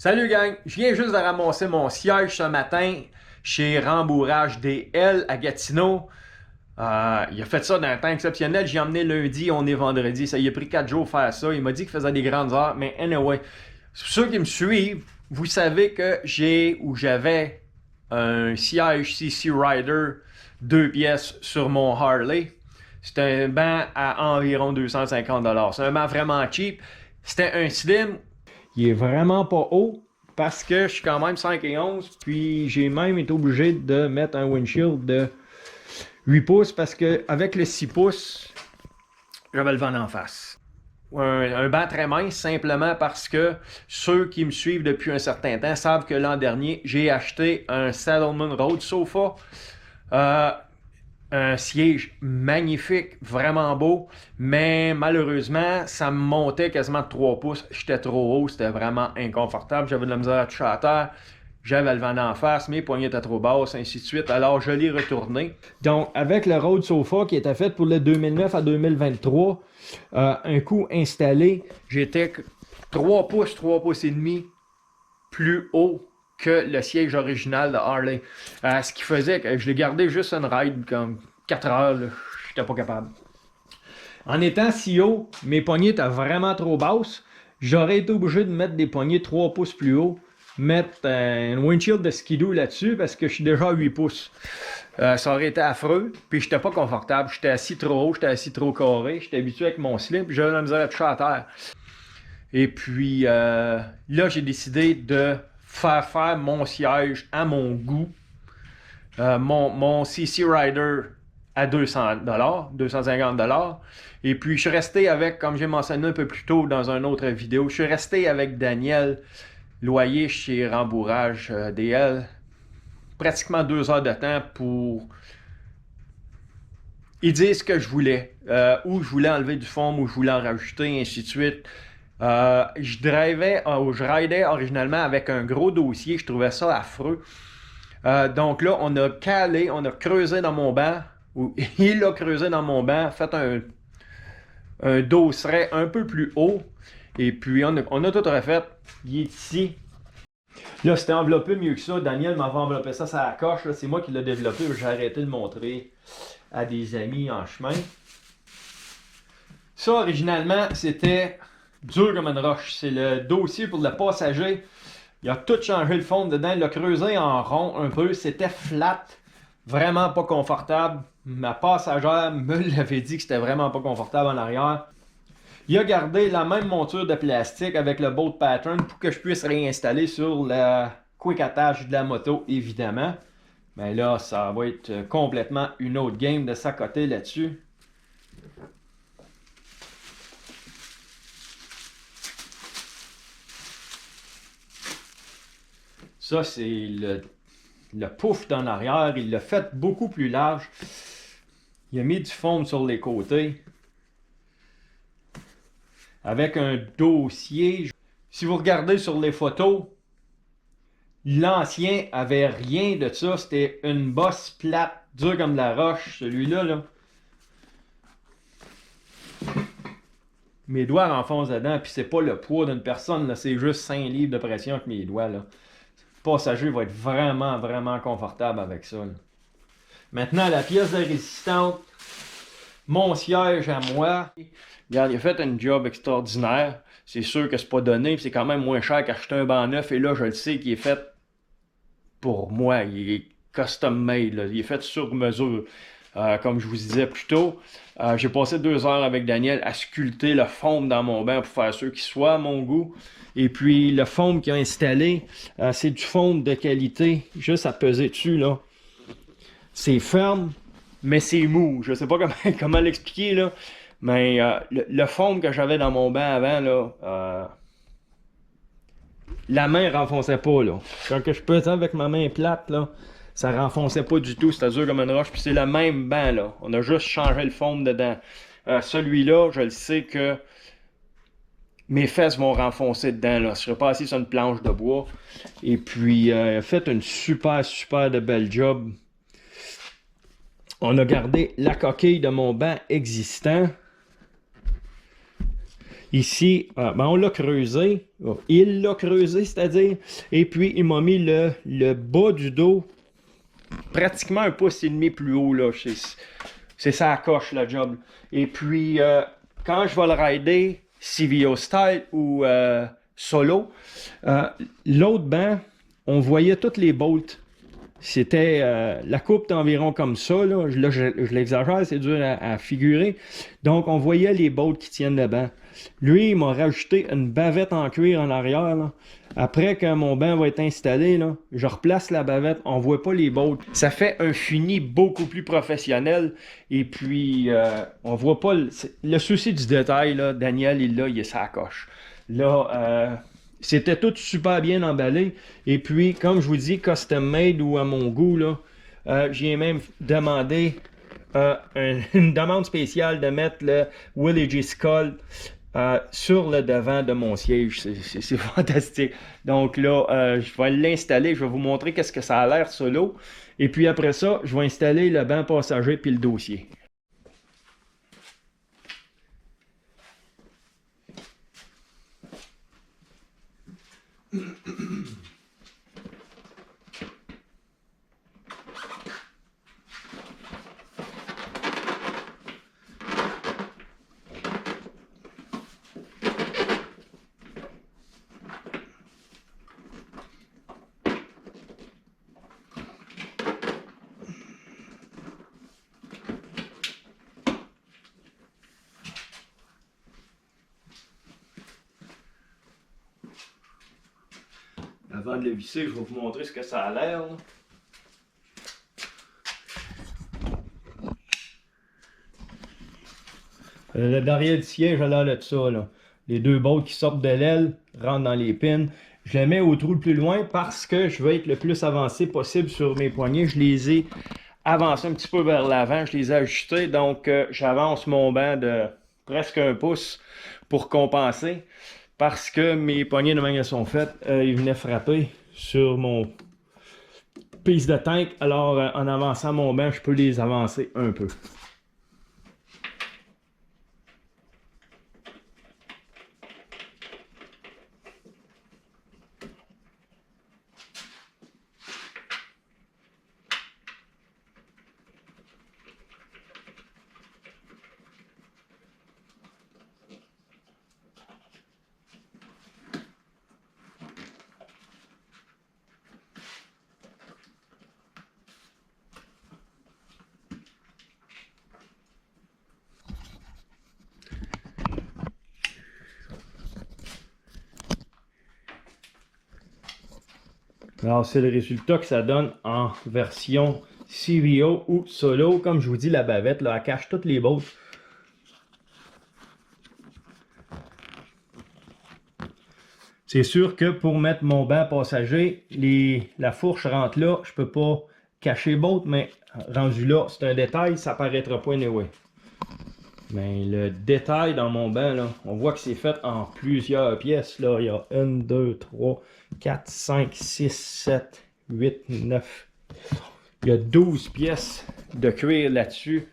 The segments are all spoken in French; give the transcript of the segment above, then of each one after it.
Salut gang, je viens juste de ramasser mon siège ce matin chez Rembourrage DL à Gatineau. Il a fait ça d'un temps exceptionnel. J'ai emmené lundi, on est vendredi. Ça y a pris 4 jours faire ça. Il m'a dit qu'il faisait des grandes heures. Mais anyway, ceux qui me suivent, vous savez que j'avais un siège CC Rider 2 pièces sur mon Harley. C'était un banc à environ 250$. C'est un banc vraiment cheap. C'était un slim. Il est vraiment pas haut parce que je suis quand même 5 et 11. Puis j'ai même été obligé de mettre un windshield de 8 pouces parce qu'avec le 6 pouces, j'avais le vent en face. Un banc très mince, simplement parce que ceux qui me suivent depuis un certain temps savent que l'an dernier, j'ai acheté un Saddleman Road Sofa. Un siège magnifique, vraiment beau, mais malheureusement, ça me montait quasiment de 3 pouces. J'étais trop haut, c'était vraiment inconfortable. J'avais de la misère à toucher à terre. J'avais le vent en face, mes poignées étaient trop basses, ainsi de suite. Alors, je l'ai retourné. Donc, avec le Road Sofa qui était fait pour le 2009 à 2023, un coup installé, j'étais 3 pouces et demi plus haut que le siège original de Harley. Ce qui faisait que je l'ai gardé juste une ride comme 4 heures. J'étais pas capable. En étant si haut, mes poignées étaient vraiment trop basses. J'aurais été obligé de mettre des poignées 3 pouces plus haut. Mettre un windshield de skidoo là-dessus parce que je suis déjà à 8 pouces. Ça aurait été affreux. Puis j'étais pas confortable. J'étais assis trop haut, j'étais assis trop carré. J'étais habitué avec mon slim. Puis j'avais la misère à toucher à terre. Et puis là, j'ai décidé de faire mon siège à mon goût. Mon CC Rider à 200$, 250$. Et puis, je suis resté avec, comme j'ai mentionné un peu plus tôt dans une autre vidéo, je suis resté avec Daniel Loyer chez Rembourrage DL. Pratiquement 2 heures de temps pour... Il dit ce que je voulais. Où je voulais enlever du foam, où je voulais en rajouter, ainsi de suite. Je ridais originalement avec un gros dossier, je trouvais ça affreux. Donc là, on a calé, on a creusé dans mon banc, ou il a creusé dans mon banc, fait un dosseret un peu plus haut, et puis on a tout refait. Il est ici. Là, c'était enveloppé mieux que ça. Daniel m'avait enveloppé ça à la coche. C'est moi qui l'ai développé. J'ai arrêté de le montrer à des amis en chemin. Ça, originalement, c'était dur comme une roche. C'est le dossier pour le passager. Il a tout changé le fond dedans. Il l'a creusé en rond un peu. C'était flat. Vraiment pas confortable. Ma passagère me l'avait dit que c'était vraiment pas confortable en arrière. Il a gardé la même monture de plastique avec le bolt pattern pour que je puisse réinstaller sur le quick attach de la moto, évidemment. Mais là, ça va être complètement une autre game de s'accoter là-dessus. Ça, c'est le pouf d'en arrière. Il l'a fait beaucoup plus large. Il a mis du foam sur les côtés. Avec un dossier. Si vous regardez sur les photos, l'ancien avait rien de ça. C'était une bosse plate, dure comme de la roche. Celui-là, là. Mes doigts renfoncent dedans, puis c'est pas le poids d'une personne, c'est juste 5 livres de pression avec mes doigts, là. Le passager va être vraiment, vraiment confortable avec ça, là. Maintenant, la pièce de résistance, mon siège à moi. Regarde, il a fait un job extraordinaire. C'est sûr que c'est pas donné, c'est quand même moins cher qu'acheter un banc neuf. Et là, je le sais qu'il est fait pour moi. Il est custom made, là. Il est fait sur mesure. Comme je vous disais plus tôt, j'ai passé 2 heures avec Daniel à sculpter le foam dans mon banc pour faire sûr qu'il soit à mon goût. Et puis le foam qu'il a installé, c'est du foam de qualité, juste à peser dessus, là. C'est ferme, mais c'est mou. Je sais pas comment l'expliquer, là. Mais le foam que j'avais dans mon banc avant, là, la main renfonçait pas, là. Quand je pesais avec ma main plate, là, ça renfonçait pas du tout. C'était dur comme une roche. Puis c'est le même banc, là. On a juste changé le foam dedans. Celui-là, je le sais que mes fesses vont renfoncer dedans, là. Je serais pas assis sur une planche de bois. Et puis, fait une super, super de belle job. On a gardé la coquille de mon banc existant. Ici, ben on l'a creusé. Il l'a creusé, c'est-à-dire. Et puis, il m'a mis le bas du dos pratiquement 1,5 pouce plus haut, là. C'est ça à coche, la job. Et puis, quand je vais le rider, CVO style ou solo, l'autre banc, on voyait toutes les bolts. C'était la coupe d'environ comme ça. Là, je l'exagère, c'est dur à figurer. Donc, on voyait les bolts qui tiennent le banc. Lui, il m'a rajouté une bavette en cuir en arrière. Là. Après que mon banc va être installé, là, je replace la bavette, on ne voit pas les bolts. Ça fait un fini beaucoup plus professionnel. Et puis, on ne voit pas le souci du détail. Là, Daniel, il est sa coche. Là, c'était tout super bien emballé. Et puis, comme je vous dis, custom made ou à mon goût, là, j'ai même demandé une demande spéciale de mettre le Willie G. Skull sur le devant de mon siège. C'est fantastique. Donc là, je vais l'installer. Je vais vous montrer qu'est-ce que ça a l'air solo. Et puis après ça, je vais installer le banc passager puis le dossier. Avant de le visser, je vais vous montrer ce que ça a l'air. Le derrière du siège a l'air de ça. Là. Les deux bolts qui sortent de l'aile rentrent dans les pins. Je les mets au trou le plus loin parce que je veux être le plus avancé possible sur mes poignets. Je les ai avancés un petit peu vers l'avant. Je les ai ajustés. Donc, j'avance mon banc de presque 1 pouce pour compenser. Parce que mes poignets de main sont faites, ils venaient frapper sur mon piste de tank. Alors, en avançant mon banc, je peux les avancer un peu. Alors, c'est le résultat que ça donne en version CVO ou solo. Comme je vous dis, la bavette, là, elle cache toutes les bolts. C'est sûr que pour mettre mon banc passager, la fourche rentre là. Je peux pas cacher les bolts, mais rendu là, c'est un détail, ça paraîtra pas anyway. Mais le détail dans mon banc, là, on voit que c'est fait en plusieurs pièces. Là. Il y a 1, 2, 3, 4, 5, 6, 7, 8, 9. Il y a 12 pièces de cuir là-dessus.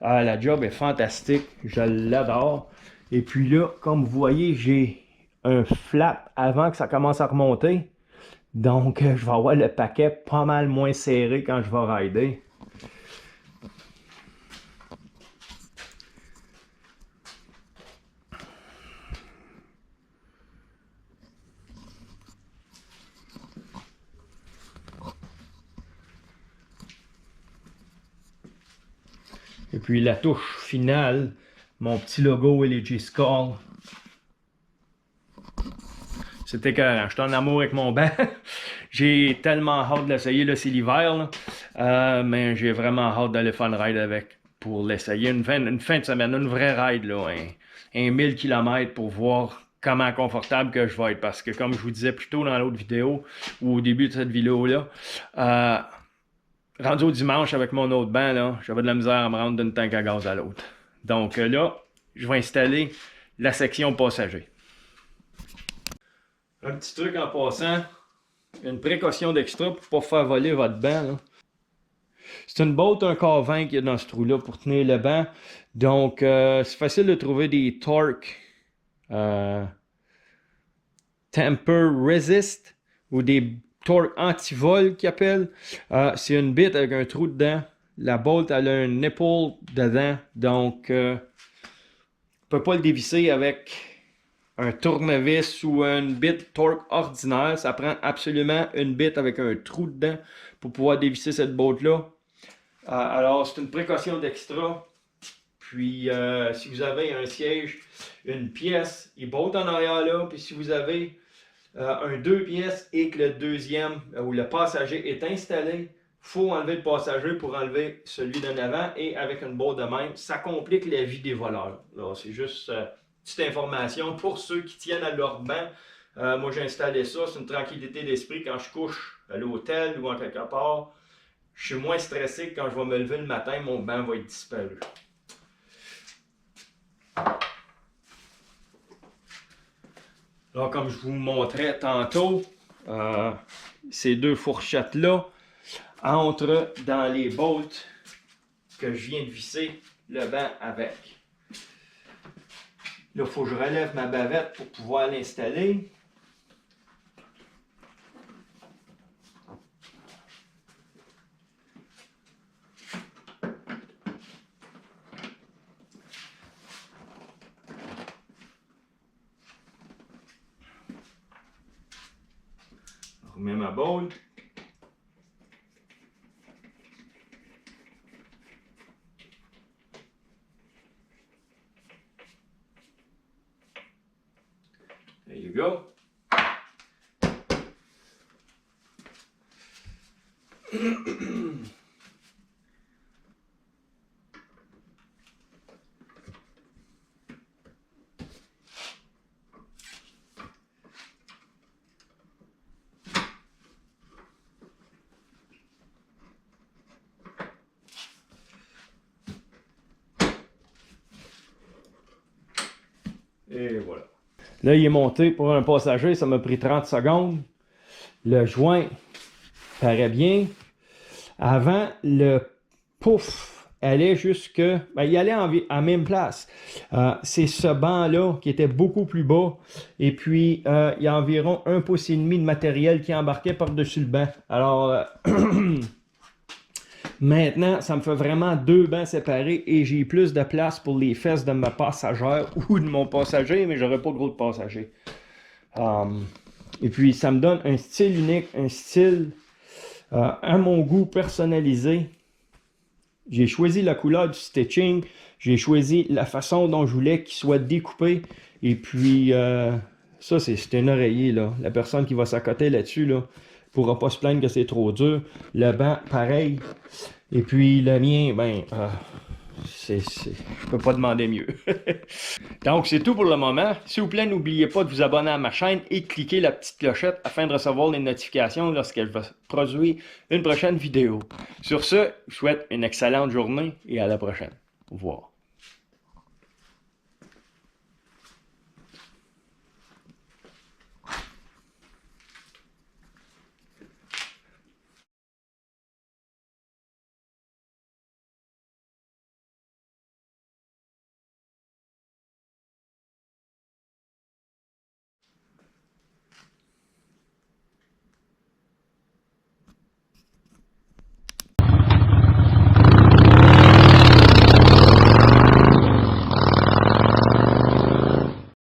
Ah, la job est fantastique. Je l'adore. Et puis là, comme vous voyez, j'ai un flap avant que ça commence à remonter. Donc, je vais avoir le paquet pas mal moins serré quand je vais rider. Et puis la touche finale, mon petit logo LG Skull. C'était que j'étais en amour avec mon banc. J'ai tellement hâte de l'essayer, là c'est l'hiver, mais j'ai vraiment hâte d'aller faire une ride avec pour l'essayer. Une fin de semaine, une vraie ride, là, un 1000 km pour voir comment confortable que je vais être. Parce que comme je vous disais plus tôt dans l'autre vidéo, ou au début de cette vidéo-là, rendu au dimanche avec mon autre banc, là, j'avais de la misère à me rendre d'une tank à gaz à l'autre. Donc là, je vais installer la section passager. Un petit truc en passant, une précaution d'extra pour ne pas faire voler votre banc. C'est une botte, un quart 20 qu'il y a dans ce trou-là pour tenir le banc. Donc, c'est facile de trouver des Torx Temper Resist ou des torque anti-vol qu'ils appellent. C'est une bite avec un trou dedans. La bolt, elle a un nipple dedans. Donc, on ne peut pas le dévisser avec un tournevis ou une bite torque ordinaire. Ça prend absolument une bite avec un trou dedans pour pouvoir dévisser cette bolt-là. Alors, c'est une précaution d'extra. Puis, si vous avez un siège, une pièce, il bolt en arrière là. Puis, si vous avez un 2 pièces et que le deuxième où le passager est installé, il faut enlever le passager pour enlever celui d'en avant et avec une bolt de même, ça complique la vie des voleurs. C'est juste petite information pour ceux qui tiennent à leur banc. Moi j'ai installé ça, c'est une tranquillité d'esprit quand je couche à l'hôtel ou en quelque part. Je suis moins stressé que quand je vais me lever le matin, mon banc va être disparu. Alors, comme je vous montrais tantôt, ces deux fourchettes-là entrent dans les bolts que je viens de visser le banc avec. Là, il faut que je relève ma bavette pour pouvoir l'installer. Je remets ma bolt. There you go. Et voilà. Là, il est monté pour un passager, ça m'a pris 30 secondes. Le joint paraît bien. Avant, le pouf allait jusque... Ben, il allait à la même place. C'est ce banc-là qui était beaucoup plus bas. Et puis, il y a environ 1,5 pouce de matériel qui embarquait par-dessus le banc. Alors... Maintenant, ça me fait vraiment 2 bancs séparés et j'ai plus de place pour les fesses de ma passagère ou de mon passager, mais j'aurais pas gros de passager. Et puis, ça me donne un style unique, un style à mon goût personnalisé. J'ai choisi la couleur du stitching, j'ai choisi la façon dont je voulais qu'il soit découpé. Et puis, ça, c'est un oreiller, là. La personne qui va s'accoter là-dessus, là, pourra pas se plaindre que c'est trop dur. Le banc, pareil. Et puis le mien, ben, je peux pas demander mieux. Donc, c'est tout pour le moment. S'il vous plaît, n'oubliez pas de vous abonner à ma chaîne et de cliquer la petite clochette afin de recevoir les notifications lorsqu'elle va produire une prochaine vidéo. Sur ce, je vous souhaite une excellente journée et à la prochaine. Au revoir.